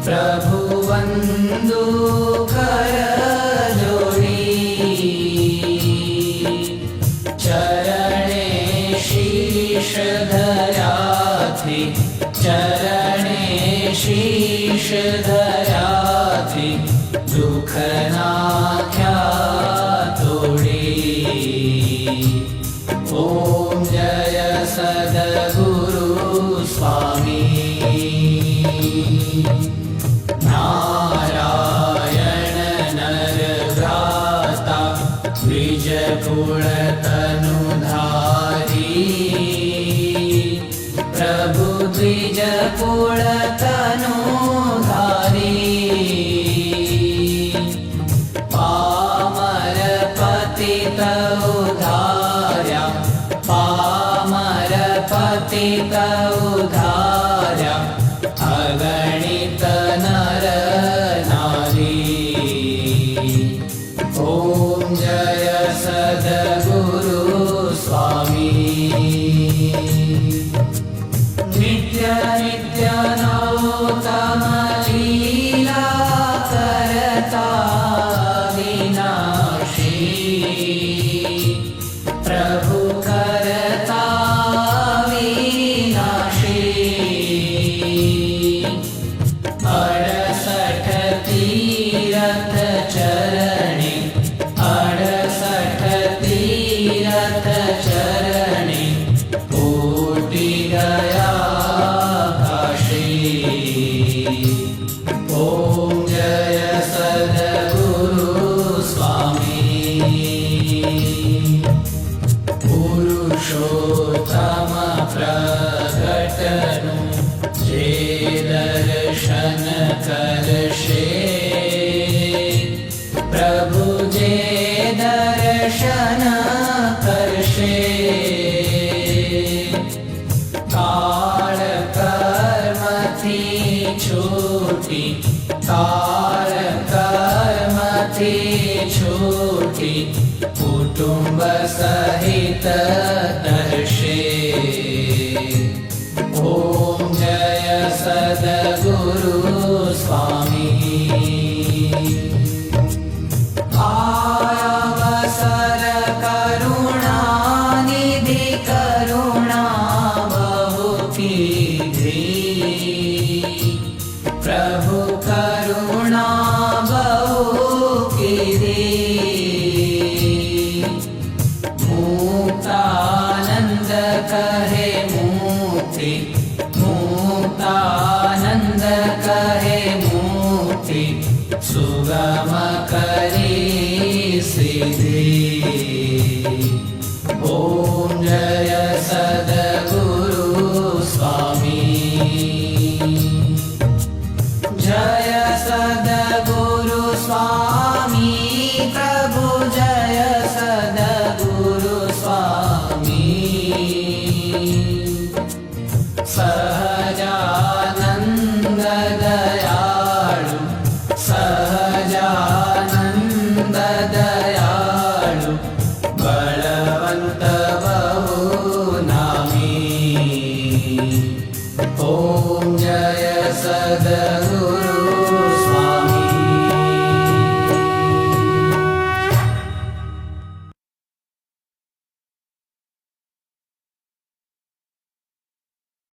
प्रभु वंदु कर जोड़ी, चरणे शीश धरा थी, चरणे शीश धरा थी, दुख नाख्या तोड़ी। ओम जय सद्गुरु स्वामी। नारायण नर भ्राता द्विज कुल तनुधारी, प्रभु द्विज कुल तनुधारी। पामर पतित उद्धार्या, पामर पतित उद्धार्या, अगणित नर नारी। ओम जय सद्गुरु स्वामी। नित्य नित्य नौतम लीला करता विनाशी, प्रभु करता विनाशी। 68 तीरथ चरणी, 68 तीरथ चरणी, कोटि गया काशी। ओम जय सद्गुरु स्वामी। पुरुषोत्तम प्रगटनु जे दर्शन करशे, प्रभु जे दर्शन करशे। काल कर्म थी छूटी, काल कर्म थी छूटी, कुटुंब सहित दर्शे। ओम जय सद्गुरु स्वामी। आयावसर करुणा निधि, करुणा बहु कीधी, प्रभु करुणा बहु कीधी। मुक्तानंद कहे मुक्ति, मुक्तानंद कहे मुक्ति, सुगम करी सिद्धि। ओम जय सद्गुरु स्वामी। जय सद्गुरु स्वामी, प्रभु जय सद्गुरु स्वामी। सहजानंद दयालु, सहजानंद दयालु, बलवंत बहु नामी। ओम जय सद्गुरु